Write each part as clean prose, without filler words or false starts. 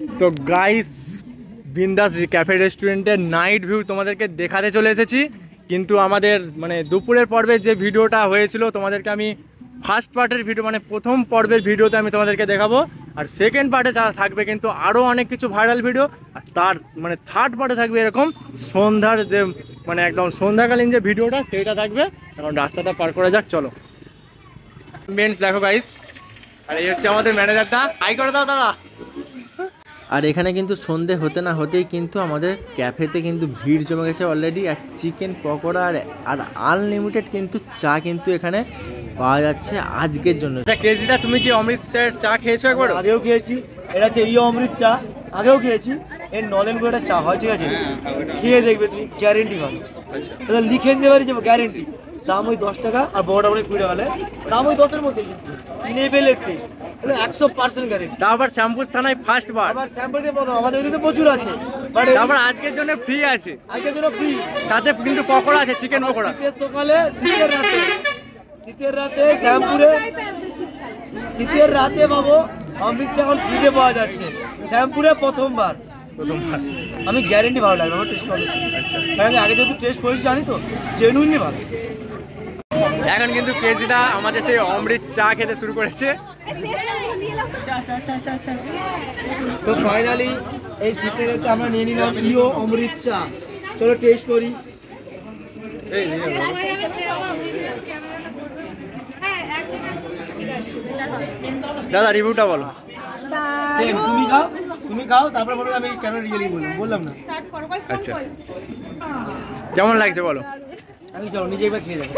তো গাইস বিন্দাস ক্যাফে রেস্টুরেন্টের নাইট ভিউ তোমাদেরকে দেখাতে চলে এসেছি। কিন্তু আমাদের মানে দুপুরের পর্বে যে ভিডিওটা হয়েছিল তোমাদেরকে আমি ফার্স্ট পার্টের ভিডিও মানে প্রথম পর্বের ভিডিওতে আমি তোমাদেরকে দেখাবো, আর সেকেন্ড পার্টে যা থাকবে কিন্তু আরও অনেক কিছু ভাইরাল ভিডিও, আর তার মানে থার্ড পার্টে থাকবে এরকম সন্ধ্যার যে মানে একদম সন্ধ্যাকালীন যে ভিডিওটা সেইটা থাকবে। এখন রাস্তাটা পার করা যাক, চলো। মেন্স দেখো গাইস, আর এই হচ্ছে আমাদের ম্যানেজারটা, হাই করে দাও দাদা। আর এখানে কিন্তু সন্ধে হতে না হতেই কিন্তু আমাদের ক্যাফেতে কিন্তু ভিড় জমে গেছে অলরেডি। আর চিকেন পকোড়া আর আনলিমিটেড কিন্তু চা কিন্তু এখানে পাওয়া যাচ্ছে আজকের জন্য। আচ্ছা ক্রেজিদা, তুমি কি অমৃত চায়ের চা খেয়েছো একবার? আগেও খেয়েছি, এটা হচ্ছে অমৃত চা, আগেও খেয়েছি। এর নলেন করে চা হয়, ঠিক আছে, খেয়ে দেখবে তুমি, গ্যারেন্টি ভালো। লিখে দিতে পারি যে গ্যারেন্টি, দাম ওই 10 টাকা আর বড়টা মানে 20 টাকা, দাম ওই 10-এর মধ্যে, লেভেলের টেস্ট, 100% গ্যারেন্টি। আবার শ্যামপুর থানায় ফার্স্ট বার, আবার শ্যাম্পুর দিয়ে প্রথম, আমাদের ওদিকে প্রচুর আছে, বাট আবার আজকের জন্য ফ্রি আছে, আজকের জন্য ফ্রি, সাথে কিন্তু পকোড়া আছে, চিকেন পকোড়া। শীতের সকালে, শীতের রাতে শ্যামপুরে, শীতের রাতে পাবো অমৃত চা এখন ফ্রিতে পাওয়া যাচ্ছে শ্যামপুরে প্রথমবার। আমি গ্যারেন্টি ভালো লাগবে আমার টেস্ট ভালো। আচ্ছা, কারণ আগে যেহেতু টেস্ট করেছি জানি তো, জেনুইনলি ভালো। এখন কিন্তু ক্রেজিদা আমাদের সেই অমৃত চা খেতে শুরু করেছে। তো ফাইনালি এই শীতের রাতে আমরা নিয়ে নিলাম অমৃত চা, চলো টেস্ট করি। দাদা রিভিউটা বলো। তুমি খাও তারপর বলো আমি কেন রিয়েলি বললাম না। আচ্ছা কেমন লাগছে বলো? আমি চলো নিজে একবার খেয়ে দেখো।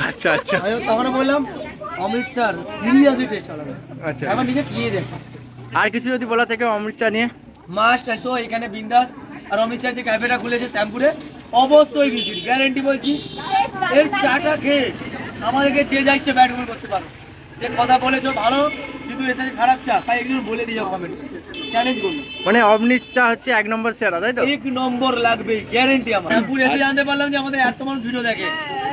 আচ্ছা আচ্ছা, তখন বললাম অমৃত চার সিরিয়াসলি টেস্ট আলাদা। আচ্ছা এবার নিজে খেয়ে দেখো। আর কিছু যদি বলা থাকে অমৃত চা নিয়ে? মাস্ট আসো এখানে বিন্দাস, আর অমৃত চার যে ক্যাফেটা খুলেছে শ্যামপুরে, অবশ্যই ভিজিট, গ্যারেন্টি বলছি। এর চাটা খেয়ে আমাদেরকে যে যা ইচ্ছে ব্যাটবল করতে পারো, যে কথা বলেছো ভালো, কিন্তু এসে খারাপ চা তাই এগুলো বলে দিয়ে যাও কমেন্ট, চ্যালেঞ্জ করবো। মানে অমৃত চা হচ্ছে 1 নম্বর সেরা, তাই তো? 1 নম্বর লাগবে, গ্যারেন্টি আমার। শ্যামপুর এসে জানতে পারলাম যে আমাদের এত মানুষ ভিডিও দেখে,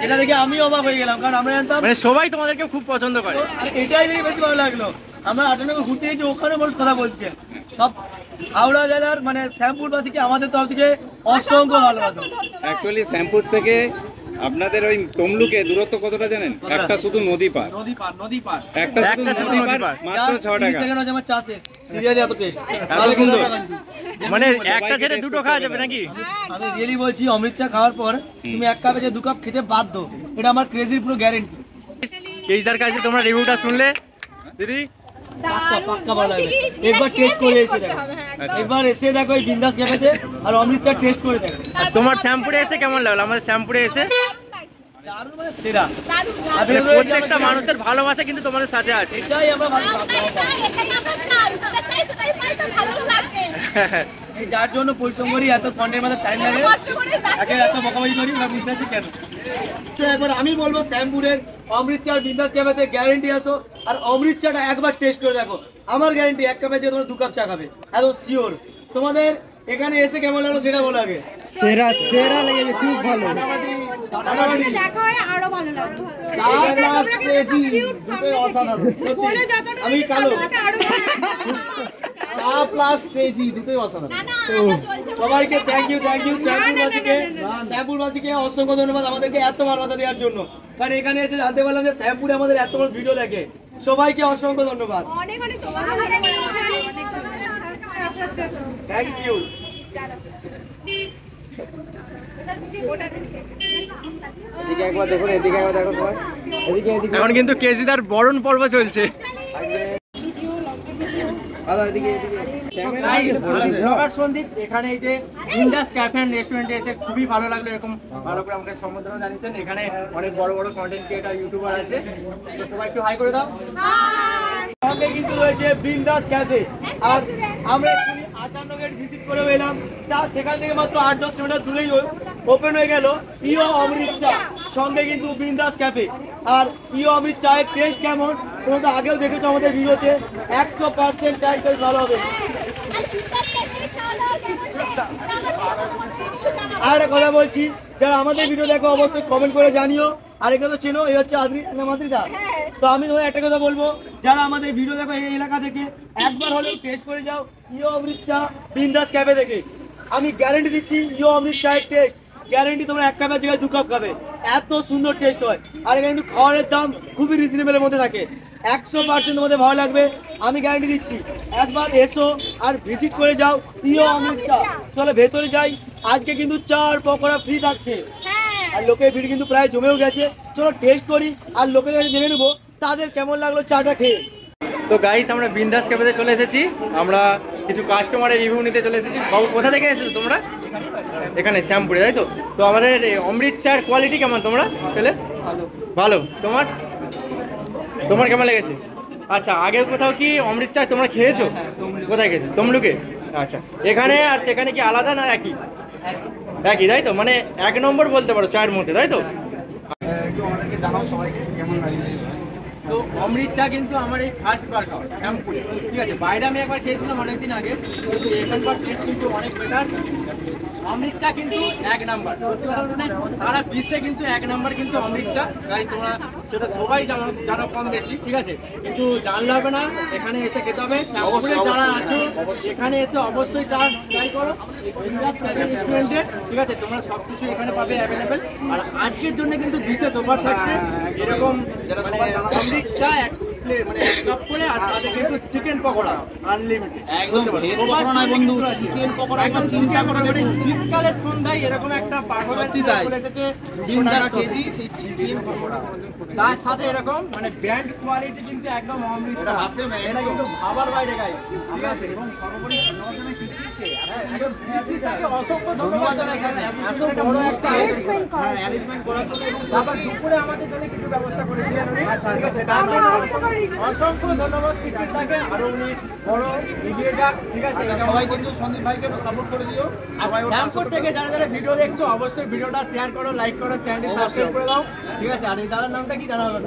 এটা দেখে আমি অবাক হয়ে গেলাম, কারণ আমরা জানতাম মানে সবাই তোমাদেরকে খুব পছন্দ করে। আর এটাই দেখে বেশি ভালো লাগলো। আমরা 8 নম্বর ঘুরতে গেছি, ওখানে মানুষ কথা বলছে, সব হাওড়া জেলার মানে শ্যামপুরবাসীকে আমাদের তরফ থেকে অসংখ্য ভালোবাসা। অ্যাকচুয়ালি শ্যামপুর থেকে আপনাদের ওই তমলুকে দূরত্ব কতটা জানেন? একটা শুধু নদী পার, একটা শুধু নদী পার, মাত্র 6 টাকা। আমার চা শেষ, সিরিয়ালি এত টেস্ট, এত সুন্দর। মানে একটা ছেড়ে দুটো খাওয়া যাবে নাকি? আমি রিয়েলি বলছি, অমৃত চা খাওয়ার পর তুমি 1 কাপে যে 2 কাপ খেতে বাধ্য, এটা আমার ক্রেজির পুরো গ্যারেন্টি। কেজদার কাছে তোমরা রিভিউটা শুনলে দিদি, পাক্কা ভালো লাগবে। একবার টেস্ট করে এসে দেখো, একবার এসে দেখো এই বিন্দাস ক্যাফেতে, আর অমৃত চা টেস্ট করে দেখো। আর তোমার শ্যামপুরে এসে কেমন লাগলো? আমাদের শ্যামপুরে এসে দারুণ, মানে সেরা। প্রত্যেকটা মানুষের ভালোবাসা কিন্তু তোমাদের সাথে আছে। এটাই আমরা যার জন্য পরিশ্রম করি, এত কন্টেন্ট মধ্যে টাইম লাগে, একে এত বকাবকি করি, বা বুঝতে পারছি কেন। তো একবার আমি বলবো শ্যামপুরের অমৃত চা বিন্দাস ক্যাফেতে গ্যারেন্টি আসো, আর অমৃত চাটা একবার টেস্ট করে দেখো। আমার গ্যারেন্টি 1 কাপে যে তোমরা 2 কাপ চা খাবে, একদম শিওর। তোমাদের এখানে এসে কেমন লাগলো সেটা বলো আগে। সেরা লেগেছে, খুব ভালো। আমি কালো চা প্লাস ক্রেজি দুটোই অসাধারণ। সবাইকে থ্যাংক ইউ শ্যামপুরবাসীকে অসংখ্য ধন্যবাদ আমাদেরকে এত ভালোবাসা দেওয়ার জন্য, কারণ এখানে এসে জানতে পারলাম যে শ্যামপুরে আমাদের এত বড় ভিডিও দেখে। সবাইকে অসংখ্য ধন্যবাদ, থ্যাংক ইউ। এদিকে একবার দেখুন, এদিকে একবার দেখো সবাই, এদিকে। এখন কিন্তু কেজিদার বরণ পর্ব চলছে। এখানে এই যে বিন্দাস ক্যাফে এন্ড রেস্টুরেন্টে এসে খুবই ভালো লাগলো, এরকম ভালো করে আমাকে সম্বোধন জানিয়েছেন। এখানে অনেক বড় বড় কন্টেন্ট ক্রিয়েটর, ইউটিউবার আছে, তো সবাই একটু হাই করে দাও। সঙ্গে কিন্তু রয়েছে বিন্দাস ক্যাফে, আর আমরা 58 গেট ভিজিট করে এলাম, তা সেখান থেকে মাত্র 8-10 কিলোমিটার দূরেই ওপেন হয়ে গেল অমৃত চা, সঙ্গে কিন্তু বিন্দাস ক্যাফে। আর অমৃত চায়ের টেস্ট কেমন তোমরা তো আগেও দেখেছো আমাদের ভিডিওতে, 100% চায়ের টেস্ট ভালো হবে। আর একটা কথা বলছি, যারা আমাদের ভিডিও দেখো অবশ্যই কমেন্ট করে জানিও। আর এখানে তো চেনো, এই হচ্ছে আদ্রিতা, তো আমি তোমাদের একটা কথা বলবো, যারা আমাদের ভিডিও দেখো এই এলাকা থেকে, একবার হলেও টেস্ট করে যাও ইও অমৃত চা বিন্দাস ক্যাফে থেকে। আমি গ্যারেন্টি দিচ্ছি ইও অমৃত চায়ের টেস্ট গ্যারেন্টি তোমরা 1 কাপের জায়গায় 2 কাপ খাবে, এত সুন্দর টেস্ট হয়। আর এখানে কিন্তু খাওয়ারের দাম খুবই রিজনেবলের মধ্যে থাকে, 100% তোমাদের ভালো লাগবে, আমি গ্যারেন্টি দিচ্ছি। একবার এসো আর ভিজিট করে যাও ইও অমৃত চা। চলো ভেতরে যাই, আজকে কিন্তু চা আর পকোড়া ফ্রি থাকছে, আর লোকের ভিড় কিন্তু প্রায় জমেও গেছে। চলো টেস্ট করি আর লোকের কাছে জেনে নেবো তাদের কেমন লাগলো চাটা খেয়ে। তো গাইস আমরা বিন্দাস ক্যাফেতে চলে এসেছি, আমরা কিছু কাস্টমারের রিভিউ নিতে চলে এসেছি। বাবু কোথা থেকে এসেছো তোমরা? এখানে শ্যামপুরে, তাই তো? তো আমাদের অমৃত চার কোয়ালিটি কেমন তোমরা পেলে? ভালো। তোমার তোমার কেমন লেগেছে? আচ্ছা, আগেও কোথাও কি অমৃত চা তোমরা খেয়েছো? কোথায় খেয়েছো? তমলুকে? আচ্ছা, এখানে আর সেখানে কি আলাদা না একই? একই, তাই তো? মানে 1 নম্বর বলতে পারো চায়ের মধ্যে, তাই তো? তো অমৃত চা কিন্তু আমার এই ফার্স্ট বার খাওয়া শ্যামপুরে, ঠিক আছে? বাইরে আমি একবার খেয়েছিলাম অনেকদিন আগে, কিন্তু এখানকার টেস্ট কিন্তু অনেক বেটার। অমৃত চা কিন্তু 1 নাম্বার, সত্যি কথা বলতে সারা বিশ্বে কিন্তু 1 নাম্বার কিন্তু অমৃত চা। গাইস তোমরা সেটা সবাই জানো কম বেশি, ঠিক আছে? কিন্তু জানলে হবে না, এখানে এসে খেতে হবে। শ্যামপুরে যারা আছো এখানে এসে অবশ্যই ট্রাই করো বিন্দাস ক্যাফে রেস্টুরেন্টে, ঠিক আছে? তোমরা সব কিছু এখানে পাবে অ্যাভেলেবেল। আর আজকের জন্য কিন্তু বিশেষ অফার থাকছে, এরকম মানে চা 1 প্লেট মানে 1 কাপ করে, আর সাথে কিন্তু চিকেন পকোড়া আনলিমিটেড। একদম ভেজ পকোড়া নয় বন্ধু, চিকেন পকোড়া। একদম চিন্তা করে মানে শীতকালের সন্ধ্যায় এরকম একটা পার্টি এসেছে 200 টাকা কেজি সেই চিকেন পকোড়া, তার সাথে এরকম মানে ব্র্যান্ড কোয়ালিটি কিন্তু একদম অমৃত চা। এটা কিন্তু ভাবার বাইরে গাইস, ঠিক আছে? এবং সর্বোপরি ধন্যবাদ জানাই কৃতিশকে, একদম কৃতিশকে অসংখ্য ধন্যবাদ জানাই এত বড় একটা অ্যারেঞ্জমেন্ট করার জন্য। তারপর দুপুরে আমাদের জন্য কিছু ব্যবস্থা করেছিলেন উনি, ঠিক আছে? অসংখ্য ধন্যবাদ কৃতিশকে, আরো উনি বড় এগিয়ে যাক, ঠিক আছে? সবাই কিন্তু সন্দীপ ভাইকে সাপোর্ট করে দিও। শ্যামপুর থেকে যারা যারা ভিডিও দেখছো অবশ্যই ভিডিওটা শেয়ার করো, লাইক করো, চ্যানেলটি সাবস্ক্রাইব করে দাও, ঠিক আছে? আর এই দাদার নামটা কি জানা হবে?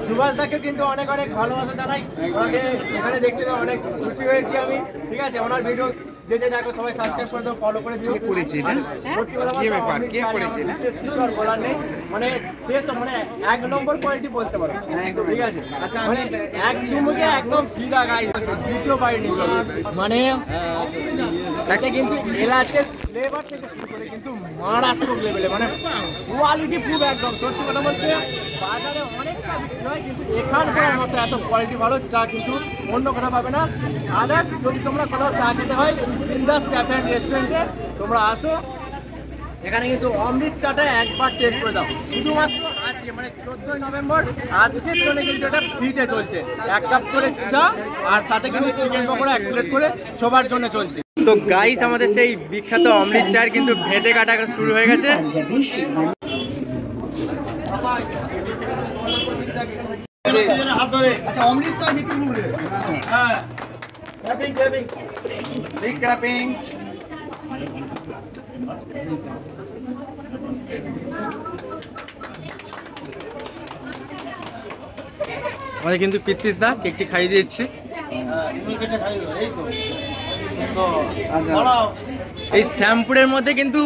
সুভাষ দাকে কিন্তু অনেক অনেক ভালোবাসা জানাই, ওনাকে এখানে দেখতে পেয়ে অনেক খুশি হয়েছি আমি, ঠিক আছে? ওনার ভিডিও যে দেখো সবাই সাবস্ক্রাইব করে দাও, ফলো করে দিও। সত্যি কথা বলতে বিশেষ কিছু আর বলার নেই, মানে টেস্ট মানে 1 নম্বর কোয়ালিটি বলতে পারো, ঠিক আছে? আচ্ছা, মানে 1 চুমুকে একদম ফিদা গাইস, দ্বিতীয় বাইরে নিয়ে মানে এটা কিন্তু এলাচের ফ্লেভার থেকে শুরু করে কিন্তু মারাত্মক লেভেলে, মানে কোয়ালিটি ফুড একদম। সত্যি কথা বলতে বাজারে অনেক চা বিক্রি হয়, কিন্তু এখানকার মতো এত কোয়ালিটি ভালো চা কিন্তু অন্য কথা পাবে না। আদার্স যদি তোমরা কোথাও চা খেতে হয় বিন্দাস ক্যাফে অ্যান্ড রেস্টুরেন্টে তোমরা আসো, এখানে কিন্তু অমৃত চাটা একবার টেস্ট করে দাও। শুধুমাত্র আজকে মানে 14ই নভেম্বর আজকের জন্য কিন্তু এটা ফ্রিতে চলছে, 1 কাপ করে চা আর সাথে কিন্তু চিকেন পকোড়া 1 প্লেট করে সবার জন্য চলছে। তো গাইস আমাদের সেই বিখ্যাত অমৃত চার কিন্তু ভেদে কাটা শুরু হয়ে গেছে। আচ্ছা, অমৃত চা দিতে বলবে, হ্যাঁ বিগ ক্র্যাপিং। আমাদের কিন্তু পিতৃষ দা কেকটি খাইয়ে দিচ্ছে। এই শ্যামপুরের মধ্যে কিন্তু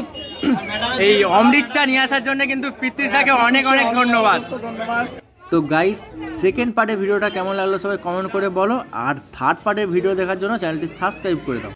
এই অমৃত চা নিয়ে আসার জন্য কিন্তু পিতৃষ দাকে অনেক অনেক ধন্যবাদ। তো গাইস সেকেন্ড পার্টের ভিডিওটা কেমন লাগলো সবাই কমেন্ট করে বলো, আর থার্ড পার্টের ভিডিও দেখার জন্য চ্যানেলটি সাবস্ক্রাইব করে দাও।